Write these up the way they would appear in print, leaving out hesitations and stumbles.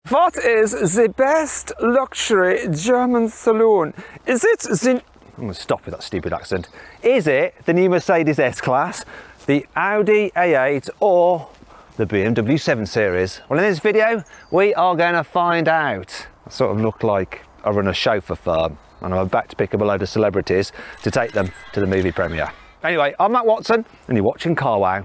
What is the best luxury German saloon? Is it the... I'm going to stop with that stupid accent. Is it the new Mercedes S-Class, the Audi A8 or the BMW 7 Series? Well, in this video, we are going to find out. I sort of look like I run a chauffeur firm and I'm about to pick up a load of celebrities to take them to the movie premiere. Anyway, I'm Matt Watson and you're watching Carwow.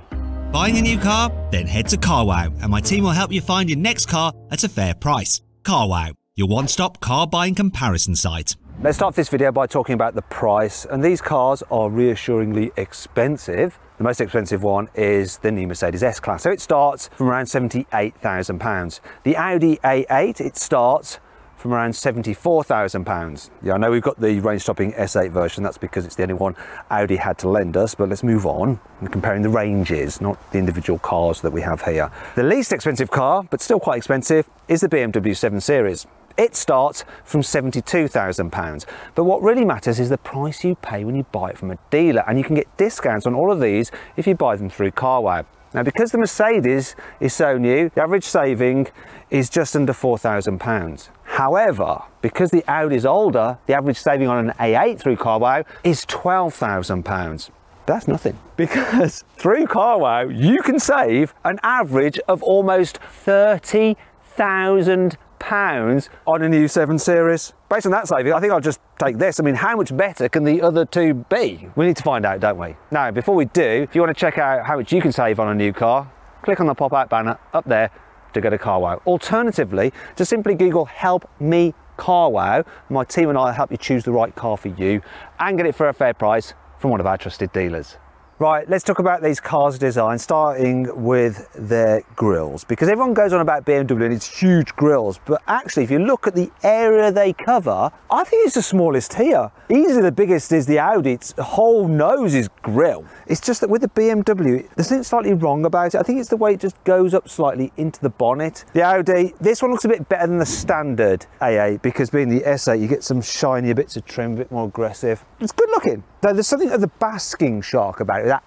Buying a new car? Then head to Carwow and my team will help you find your next car at a fair price. Carwow, your one-stop car buying comparison site. Let's start this video by talking about the price, and these cars are reassuringly expensive. The most expensive one is the new Mercedes S-Class, so it starts from around £78,000. The Audi A8, it starts from around £74,000. Yeah, I know we've got the range-topping S8 version, that's because it's the only one Audi had to lend us, but let's move on and comparing the ranges, not the individual cars that we have here. The least expensive car, but still quite expensive, is the BMW 7 Series. It starts from £72,000. But what really matters is the price you pay when you buy it from a dealer, and you can get discounts on all of these if you buy them through Carwow. Now, because the Mercedes is so new, the average saving is just under £4,000. However, because the Audi is older, the average saving on an A8 through Carwow is £12,000. That's nothing, because through Carwow you can save an average of almost £30,000 on a new 7 Series. Based on that saving, I think I'll just take this. I mean, how much better can the other two be? We need to find out, don't we? Now, before we do, if you want to check out how much you can save on a new car, click on the pop-out banner up there to go to Carwow. Alternatively, just simply Google Help Me Carwow. My team and I will help you choose the right car for you and get it for a fair price from one of our trusted dealers. Right, let's talk about these cars' design, starting with their grills, because everyone goes on about BMW and its huge grills, but actually if you look at the area they cover, I think it's the smallest here. Easily the biggest is the Audi. Its whole nose is grill. It's just that with the BMW, there's something slightly wrong about it. I think it's the way it just goes up slightly into the bonnet. The Audi, this one looks a bit better than the standard A8, because being the S8, you get some shinier bits of trim, a bit more aggressive. It's good looking. Though there's something of the basking shark about it, that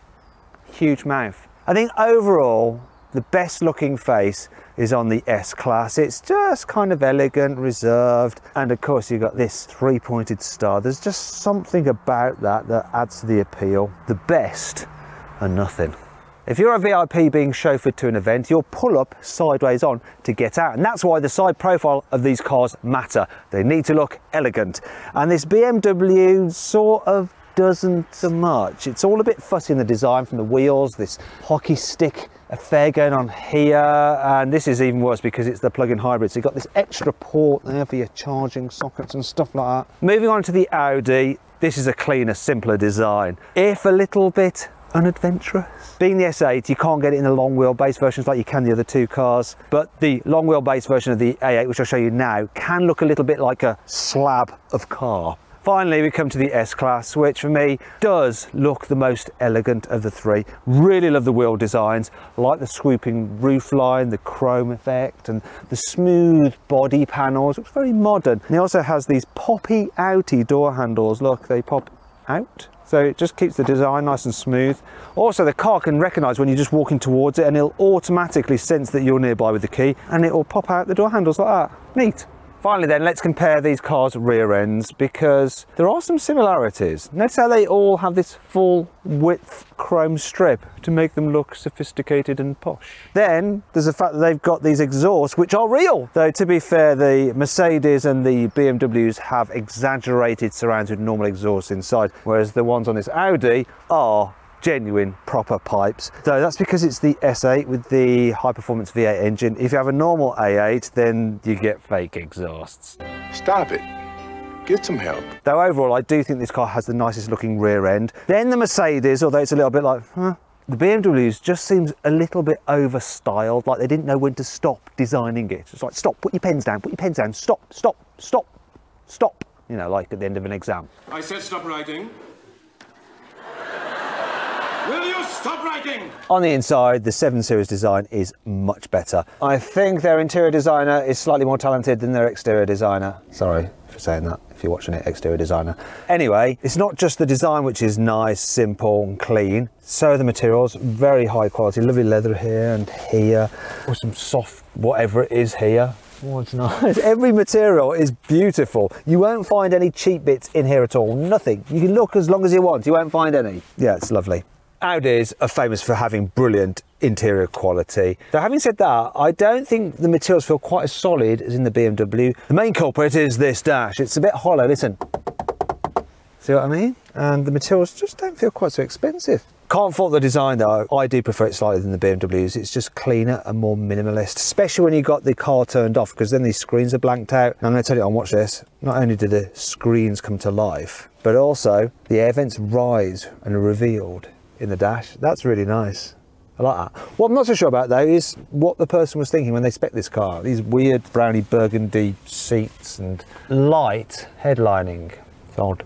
huge mouth. I think overall, the best looking face is on the S-Class. It's just kind of elegant, reserved, and of course you've got this three-pointed star. There's just something about that that adds to the appeal. The best are nothing. If you're a VIP being chauffeured to an event, you'll pull up sideways on to get out, and that's why the side profile of these cars matter. They need to look elegant, and this BMW sort of doesn't so much. It's all a bit fussy in the design, from the wheels, this hockey stick affair going on here, and this is even worse because it's the plug-in hybrid, so you've got this extra port there for your charging sockets and stuff like that. Moving on to the Audi, this is a cleaner, simpler design, if a little bit unadventurous. Being the S8, you can't get it in the long wheelbase versions like you can the other two cars, but the long wheelbase version of the A8, which I'll show you now, can look a little bit like a slab of car. Finally, we come to the S-Class, which for me does look the most elegant of the three. Really love the wheel designs, like the swooping roofline, the chrome effect, and the smooth body panels. Looks very modern. And it also has these poppy outy door handles. Look, they pop out. So it just keeps the design nice and smooth. Also, the car can recognise when you're just walking towards it, and it'll automatically sense that you're nearby with the key, and it'll pop out the door handles like that. Neat. Finally then, let's compare these cars' rear ends, because there are some similarities. Notice how they all have this full width chrome strip to make them look sophisticated and posh. Then there's the fact that they've got these exhausts, which are real. Though to be fair, the Mercedes and the BMWs have exaggerated surrounds with normal exhausts inside, whereas the ones on this Audi are genuine proper pipes. So that's because it's the S8 with the high performance V8 engine. If you have a normal A8, then you get fake exhausts. Stop it. Get some help. Though overall, I do think this car has the nicest looking rear end. Then the Mercedes, although it's a little bit like, the BMWs just seems a little bit over styled, like they didn't know when to stop designing it. It's like, stop, put your pens down, stop, stop, stop, stop. You know, like at the end of an exam. I said stop writing. Will you stop writing? On the inside, the 7 Series design is much better. I think their interior designer is slightly more talented than their exterior designer. Sorry for saying that, if you're watching it, exterior designer. Anyway, it's not just the design which is nice, simple and clean. So are the materials, very high quality, lovely leather here and here, or some soft whatever it is here. Oh, it's nice. Every material is beautiful. You won't find any cheap bits in here at all. Nothing. You can look as long as you want. You won't find any. Yeah, it's lovely. Audis are famous for having brilliant interior quality. Though having said that, I don't think the materials feel quite as solid as in the BMW. The main culprit is this dash. It's a bit hollow, listen. See what I mean? And the materials just don't feel quite so expensive. Can't fault the design though. I do prefer it slightly than the BMWs. It's just cleaner and more minimalist, especially when you got the car turned off, because then these screens are blanked out. And I'm going to tell you on, watch this. Not only do the screens come to life, but also the air vents rise and are revealed in the dash. That's really nice. I like that. What I'm not so sure about though is what the person was thinking when they spec'd this car. These weird browny burgundy seats and light headlining. It's odd.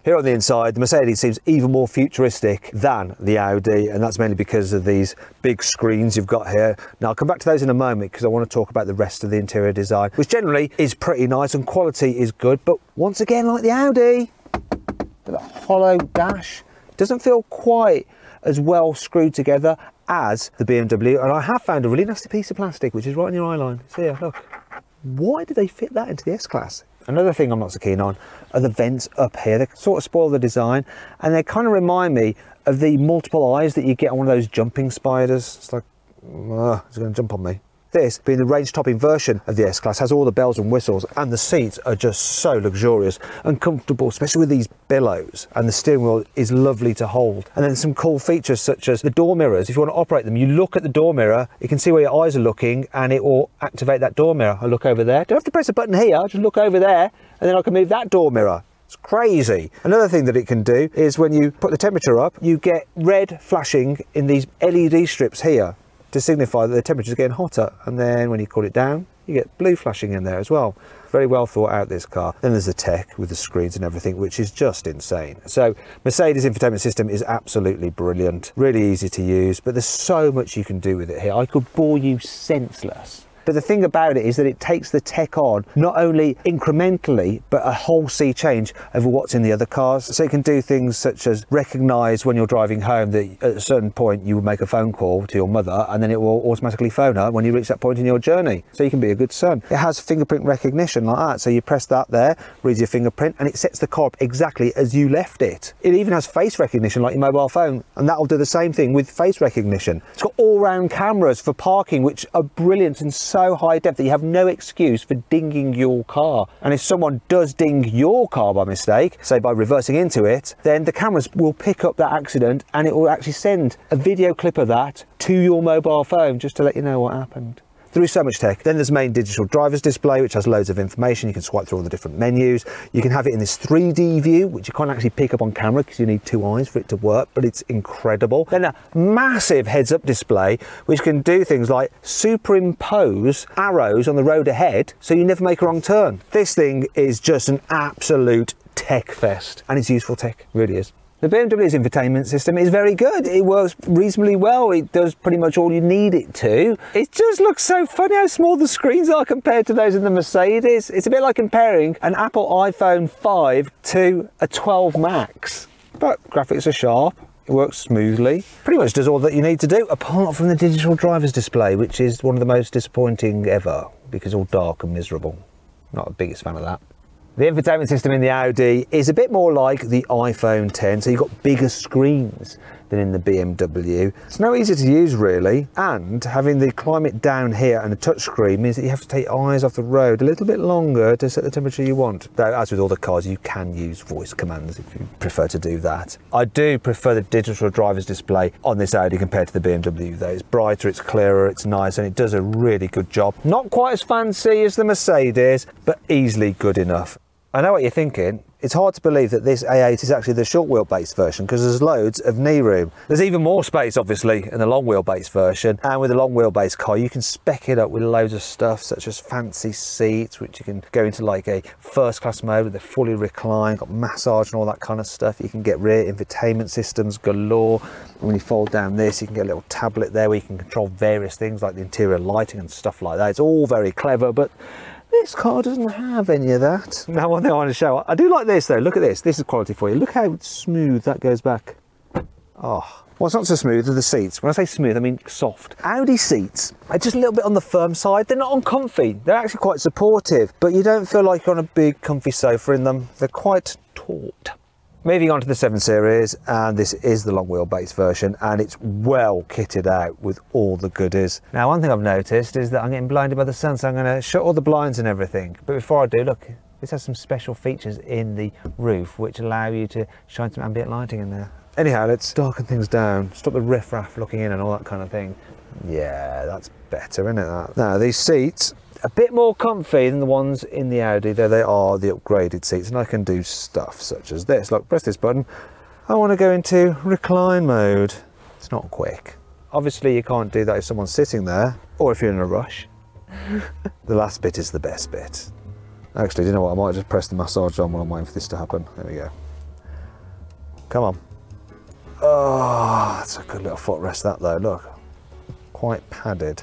Here on the inside, the Mercedes seems even more futuristic than the Audi, and that's mainly because of these big screens you've got here. Now, I'll come back to those in a moment because I want to talk about the rest of the interior design, which generally is pretty nice and quality is good, but once again, like the Audi, the hollow dash doesn't feel quite as well screwed together as the BMW, and I have found a really nasty piece of plastic, which is right in your eye line. So yeah, look. Why did they fit that into the S-Class? Another thing I'm not so keen on are the vents up here. They sort of spoil the design, and they kind of remind me of the multiple eyes that you get on one of those jumping spiders. It's like, it's going to jump on me. This, being the range-topping version of the S-Class, has all the bells and whistles, and the seats are just so luxurious and comfortable, especially with these billows, and the steering wheel is lovely to hold. And then some cool features such as the door mirrors. If you want to operate them, you look at the door mirror, you can see where your eyes are looking, and it will activate that door mirror. I look over there. Don't have to press a button here, just look over there, and then I can move that door mirror. It's crazy. Another thing that it can do is when you put the temperature up, you get red flashing in these LED strips here to signify that the temperature is getting hotter, and then when you cool it down, you get blue flashing in there as well. Very well thought out, this car. Then there's the tech with the screens and everything, which is just insane. So Mercedes Infotainment System is absolutely brilliant, really easy to use, but there's so much you can do with it here. I could bore you senseless. But the thing about it is that it takes the tech on not only incrementally, but a whole sea change over what's in the other cars. So it can do things such as recognise when you're driving home that at a certain point you will make a phone call to your mother, and then it will automatically phone her when you reach that point in your journey. So you can be a good son. It has fingerprint recognition like that. So you press that there, reads your fingerprint, and it sets the car up exactly as you left it. It even has face recognition like your mobile phone, and that will do the same thing with face recognition. It's got all-round cameras for parking, which are brilliant and so high depth that you have no excuse for dinging your car. And if someone does ding your car by mistake, say by reversing into it, then the cameras will pick up that accident and it will actually send a video clip of that to your mobile phone just to let you know what happened. There is so much tech. Then there's main digital driver's display, which has loads of information. You can swipe through all the different menus. You can have it in this 3D view, which you can't actually pick up on camera because you need two eyes for it to work, but it's incredible. Then a massive heads-up display, which can do things like superimpose arrows on the road ahead, so you never make a wrong turn. This thing is just an absolute tech fest, and it's useful tech, it really is. The BMW's infotainment system is very good. It works reasonably well. It does pretty much all you need it to. It just looks so funny how small the screens are compared to those in the Mercedes. It's a bit like comparing an Apple iPhone 5 to a 12 Max. But graphics are sharp. It works smoothly. Pretty much does all that you need to do, apart from the digital driver's display, which is one of the most disappointing ever because it's all dark and miserable. Not the biggest fan of that. The infotainment system in the Audi is a bit more like the iPhone 10, so you've got bigger screens than in the BMW. It's no easier to use really, and having the climate down here and a touchscreen means that you have to take your eyes off the road a little bit longer to set the temperature you want. Though, as with all the cars, you can use voice commands if you prefer to do that. I do prefer the digital driver's display on this Audi compared to the BMW though. It's brighter, it's clearer, it's nice, and it does a really good job. Not quite as fancy as the Mercedes, but easily good enough. I know what you're thinking. It's hard to believe that this A8 is actually the short wheelbase version because there's loads of knee room. There's even more space obviously in the long wheelbase version, and with a long wheelbase car you can spec it up with loads of stuff such as fancy seats, which you can go into like a first class mode with a fully reclined, got massage and all that kind of stuff. You can get rear infotainment systems galore. When you fold down this you can get a little tablet there where you can control various things like the interior lighting and stuff like that. It's all very clever, but this car doesn't have any of that. Now, one thing I want to show, I do like this though. Look at this. This is quality for you. Look how smooth that goes back. Oh, What's not so smooth are the seats. When I say smooth, I mean soft. Audi seats are just a little bit on the firm side. They're not uncomfy. They're actually quite supportive, but you don't feel like you're on a big comfy sofa in them. They're quite taut. Moving on to the 7 Series, and this is the long wheelbase version, and it's well kitted out with all the goodies. Now, one thing I've noticed is that I'm getting blinded by the sun, so I'm going to shut all the blinds and everything. But before I do, look, this has some special features in the roof which allow you to shine some ambient lighting in there. Anyhow, let's darken things down, stop the riff-raff looking in and all that kind of thing. Yeah, that's better, isn't it, that? Now, these seats, a bit more comfy than the ones in the Audi, though they are the upgraded seats, and I can do stuff such as this. Look, press this button. I want to go into recline mode. It's not quick. Obviously, you can't do that if someone's sitting there, or if you're in a rush. The last bit is the best bit. Actually, do you know what? I might just press the massage on while I'm waiting for this to happen. There we go. Come on. Oh, that's a good little footrest, that though. Look, quite padded.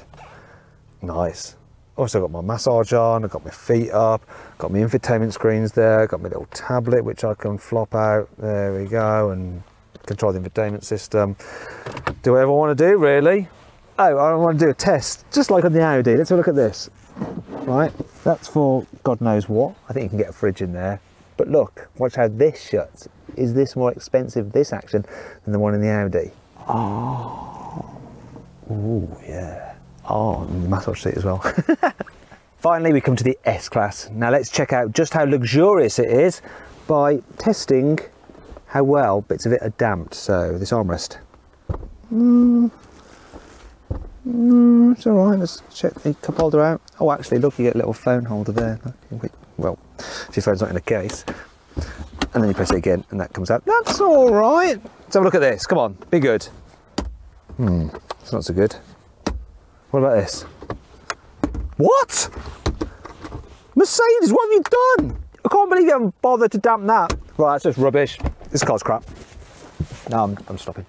Nice. Also got my massage on, I've got my feet up, got my infotainment screens there, got my little tablet which I can flop out, there we go, and control the infotainment system. Do whatever I want to do, really. Oh, I want to do a test, just like on the Audi. Let's have a look at this. Right, that's for God knows what. I think you can get a fridge in there. But look, watch how this shuts. Is this more expensive, this action, than the one in the Audi? Oh, ooh, yeah. Oh, and the massage seat as well. Finally, we come to the S-Class. Now let's check out just how luxurious it is by testing how well bits of it are damped. So this armrest. It's all right. Let's check the cup holder out. Oh, actually, look, you get a little phone holder there. Well, if your phone's not in a case. And then you press it again and that comes out. That's all right. Let's have a look at this. Come on, be good. It's not so good. What about this? What? Mercedes, what have you done? I can't believe you haven't bothered to damp that. Right, that's just rubbish. This car's crap. No, I'm stopping.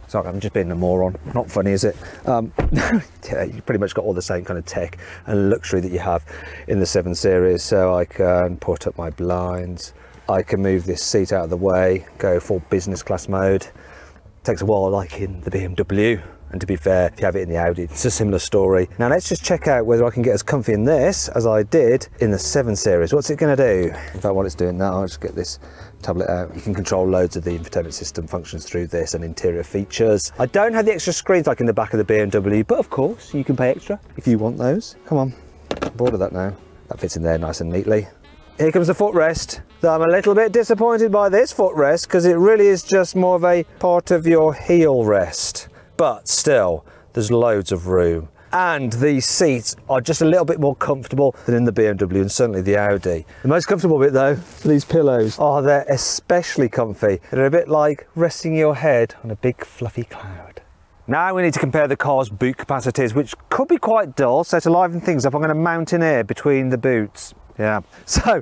Sorry, I'm just being a moron. Not funny, is it? Yeah, you pretty much got all the same kind of tech and luxury that you have in the 7 Series. So I can put up my blinds. I can move this seat out of the way, go full business class mode. Takes a while, like in the BMW. And to be fair, if you have it in the Audi, it's a similar story. Now let's just check out whether I can get as comfy in this as I did in the 7 Series. What's it going to do? In fact, while it's doing that, I'll just get this tablet out. You can control loads of the infotainment system functions through this and interior features. I don't have the extra screens like in the back of the BMW, but of course you can pay extra if you want those. Come on, I'm bored of that now. That fits in there nice and neatly. Here comes the footrest. Though I'm a little bit disappointed by this footrest because it really is just more of a part of your heel rest. But still, there's loads of room. And these seats are just a little bit more comfortable than in the BMW and certainly the Audi. The most comfortable bit though, these pillows, oh, they're especially comfy. They're a bit like resting your head on a big fluffy cloud. Now we need to compare the car's boot capacities, which could be quite dull, so to liven things up, I'm going to mountaineer between the boots. Yeah, so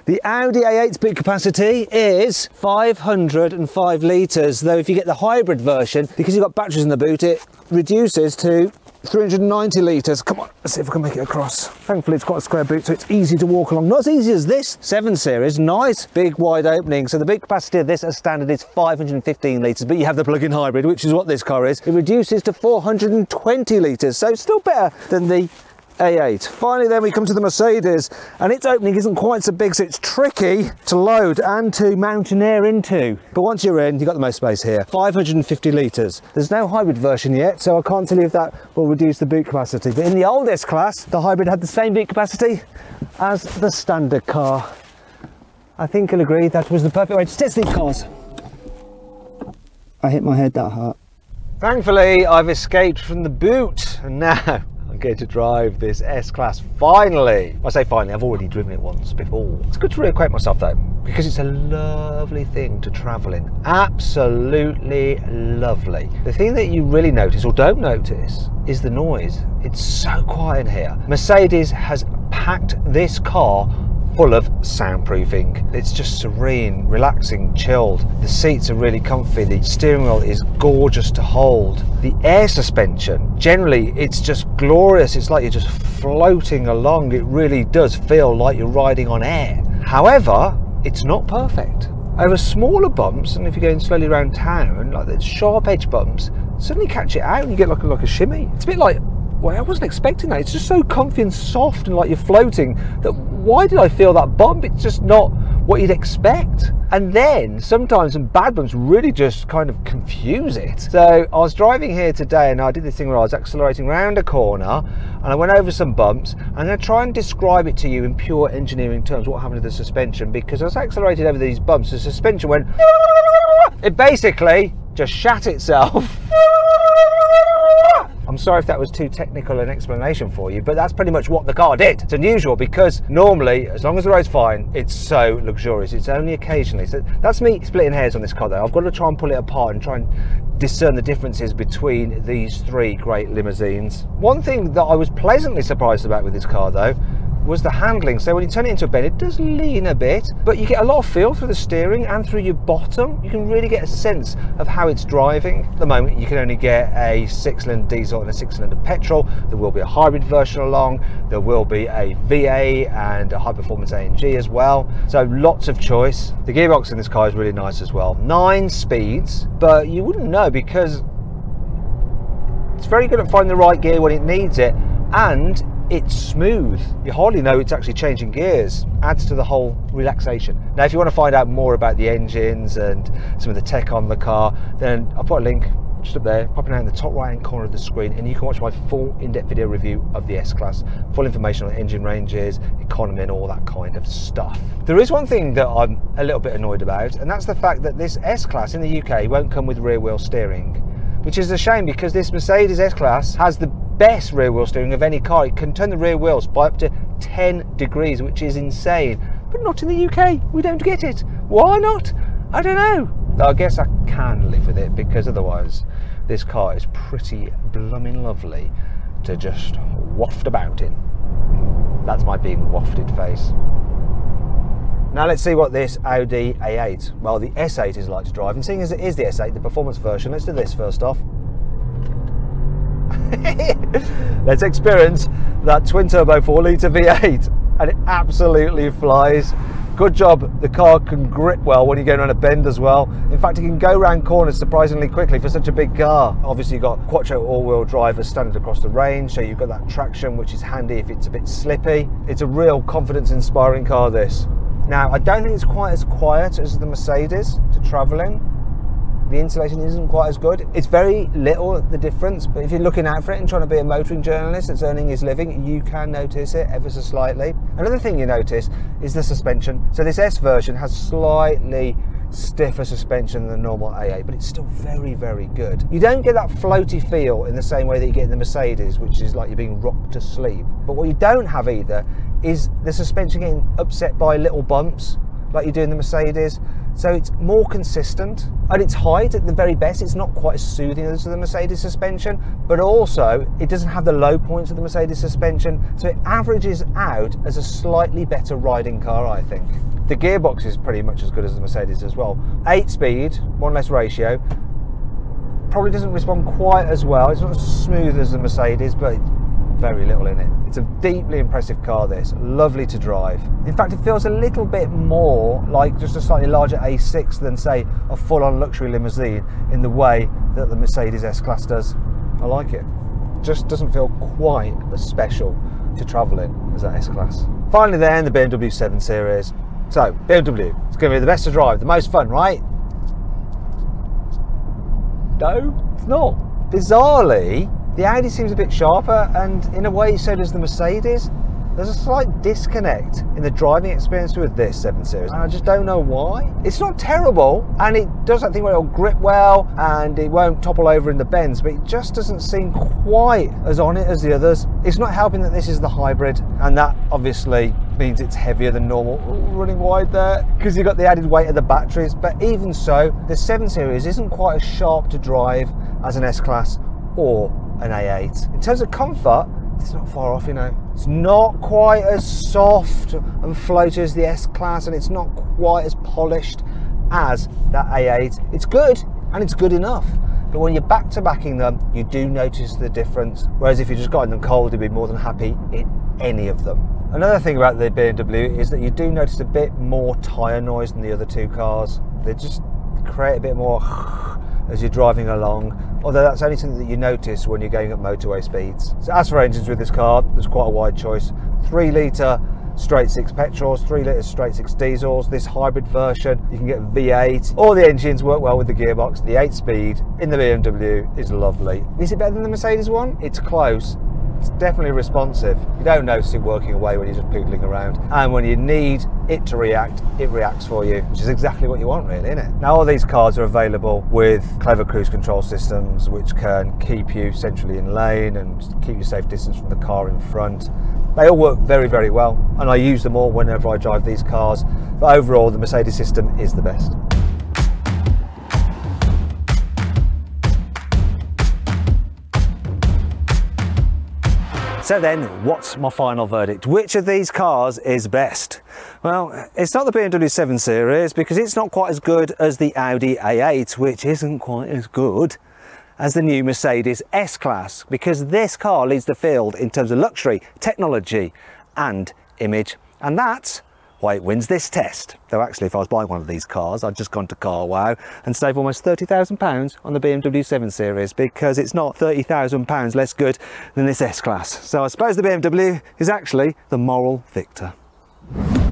the Audi A8's boot capacity is 505 litres, though if you get the hybrid version, because you've got batteries in the boot, it reduces to 390 litres. Come on, let's see if I can make it across. Thankfully, it's quite a square boot, so it's easy to walk along. Not as easy as this 7 Series, nice big wide opening. So the boot capacity of this as standard is 515 litres, but you have the plug-in hybrid, which is what this car is. It reduces to 420 litres, so still better than the A8. Finally then we come to the Mercedes, and its opening isn't quite so big, so it's tricky to load and to mountaineer into. But once you're in, you've got the most space here. 550 litres. There's no hybrid version yet, so I can't tell you if that will reduce the boot capacity. But in the old S-Class, the hybrid had the same boot capacity as the standard car. I think you'll agree that was the perfect way to test these cars. I hit my head that hard. Thankfully, I've escaped from the boot, and now I'm going to drive this S-Class finally. I say finally, I've already driven it once before. It's good to reacquaint myself though, because it's a lovely thing to travel in. Absolutely lovely. The thing that you really notice or don't notice is the noise. It's so quiet in here. Mercedes has packed this car full of soundproofing. It's just serene, relaxing, chilled. The seats are really comfy. The steering wheel is gorgeous to hold. The air suspension, generally it's just glorious. It's like you're just floating along. It really does feel like you're riding on air. However, it's not perfect. Over smaller bumps, and if you're going slowly around town, like the sharp edge bumps, suddenly catch it out and you get like a shimmy. It's a bit like, well, I wasn't expecting that. It's just so comfy and soft and like you're floating that why did I feel that bump? It's just not what you'd expect. And then sometimes some bad bumps really just kind of confuse it. So I was driving here today and I did this thing where I was accelerating around a corner and I went over some bumps. I'm going to try and describe it to you in pure engineering terms, what happened to the suspension, because as I accelerated over these bumps, the suspension went, it basically just shat itself. I'm sorry if that was too technical an explanation for you, but that's pretty much what the car did. It's unusual because normally, as long as the road's fine, it's so luxurious. It's only occasionally. So that's me splitting hairs on this car though. I've got to try and pull it apart and try and discern the differences between these three great limousines. One thing that I was pleasantly surprised about with this car though was the handling. So when you turn it into a bend, it does lean a bit, but you get a lot of feel through the steering and through your bottom. You can really get a sense of how it's driving. At the moment, you can only get a 6-cylinder diesel and a 6-cylinder petrol. There will be a hybrid version along. There will be a V8 and a high-performance AMG as well. So lots of choice. The gearbox in this car is really nice as well. 9 speeds, but you wouldn't know because it's very good at finding the right gear when it needs it, and it's smooth. You hardly know it's actually changing gears. Adds to the whole relaxation. Now if you want to find out more about the engines and some of the tech on the car, then I'll put a link just up there, popping out in the top right hand corner of the screen, and you can watch my full in-depth video review of the S-Class. Full information on engine ranges, economy and all that kind of stuff. There is one thing that I'm a little bit annoyed about, and that's the fact that this S-Class in the UK won't come with rear wheel steering, which is a shame because this Mercedes S-Class has the best rear wheel steering of any car. It can turn the rear wheels by up to 10 degrees, which is insane, but not in the UK. We don't get it. Why not? I don't know. I guess I can live with it because otherwise this car is pretty blooming lovely to just waft about in. That's my being wafted face. Now let's see what this Audi A8, well the S8 is like to drive, and seeing as it is the S8, the performance version, let's do this first off. Let's experience that twin turbo 4-litre V8, and it absolutely flies. Good job, the car can grip well when you're going around a bend as well. In fact, it can go around corners surprisingly quickly for such a big car. Obviously you've got Quattro all-wheel drive as standard across the range, so you've got that traction which is handy if it's a bit slippy. It's a real confidence-inspiring car, this. Now, I don't think it's quite as quiet as the Mercedes to travel in. The insulation isn't quite as good. It's very little, the difference, but if you're looking out for it and trying to be a motoring journalist that's earning his living, you can notice it ever so slightly. Another thing you notice is the suspension. So this S version has slightly stiffer suspension than the normal A8, but it's still very, very good. You don't get that floaty feel in the same way that you get in the Mercedes, which is like you're being rocked to sleep. But what you don't have either is the suspension getting upset by little bumps like you do in the Mercedes. So it's more consistent. At its height, at the very best, it's not quite as soothing as the Mercedes suspension, but also it doesn't have the low points of the Mercedes suspension, so it averages out as a slightly better riding car, I think. The gearbox is pretty much as good as the Mercedes as well. 8-speed, 1 less ratio, probably doesn't respond quite as well. It's not as smooth as the Mercedes, but very little in it. It's a deeply impressive car, this. Lovely to drive. In fact, it feels a little bit more like just a slightly larger A6 than, say, a full-on luxury limousine in the way that the Mercedes S-Class does. I like it. Just doesn't feel quite as special to travel in as that S-Class. Finally then, the BMW 7 Series. So, BMW, it's going to be the best to drive, the most fun, right? No, it's not. Bizarrely, the Audi seems a bit sharper, and in a way so does the Mercedes. There's a slight disconnect in the driving experience with this 7 Series, and I just don't know why. It's not terrible, and it does that thing where it'll grip well, and it won't topple over in the bends, but it just doesn't seem quite as on it as the others. It's not helping that this is the hybrid, and that obviously means it's heavier than normal. Ooh, running wide there, because you've got the added weight of the batteries, but even so, the 7 Series isn't quite as sharp to drive as an S-Class or an A8. In terms of comfort, it's not far off, you know. It's not quite as soft and floaty as the S-Class, and it's not quite as polished as that A8. It's good, and it's good enough. But when you're back-to-backing them, you do notice the difference. Whereas if you just got in them cold, you'd be more than happy in any of them. Another thing about the BMW is that you do notice a bit more tyre noise than the other two cars. They just create a bit more as you're driving along, although that's only something that you notice when you're going at motorway speeds. So as for engines with this car, there's quite a wide choice. 3 litre straight 6 petrols, 3 litre straight 6 diesels. This hybrid version, you can get V8. All the engines work well with the gearbox. The 8-speed in the BMW is lovely. Is it better than the Mercedes one? It's close. It's definitely responsive. You don't notice it working away when you're just poodling around. And when you need it to react, it reacts for you, which is exactly what you want really, isn't it? Now all these cars are available with clever cruise control systems which can keep you centrally in lane and keep you safe distance from the car in front. They all work very, very well, and I use them all whenever I drive these cars. But overall, the Mercedes system is the best. So then, what's my final verdict? Which of these cars is best? Well, it's not the BMW 7 Series because it's not quite as good as the Audi A8, which isn't quite as good as the new Mercedes S-Class, because this car leads the field in terms of luxury, technology and image, and that's why it wins this test. Though actually, if I was buying one of these cars, I'd just gone to Carwow and save almost £30,000 on the BMW 7 Series, because it's not £30,000 less good than this S-Class. So I suppose the BMW is actually the moral victor.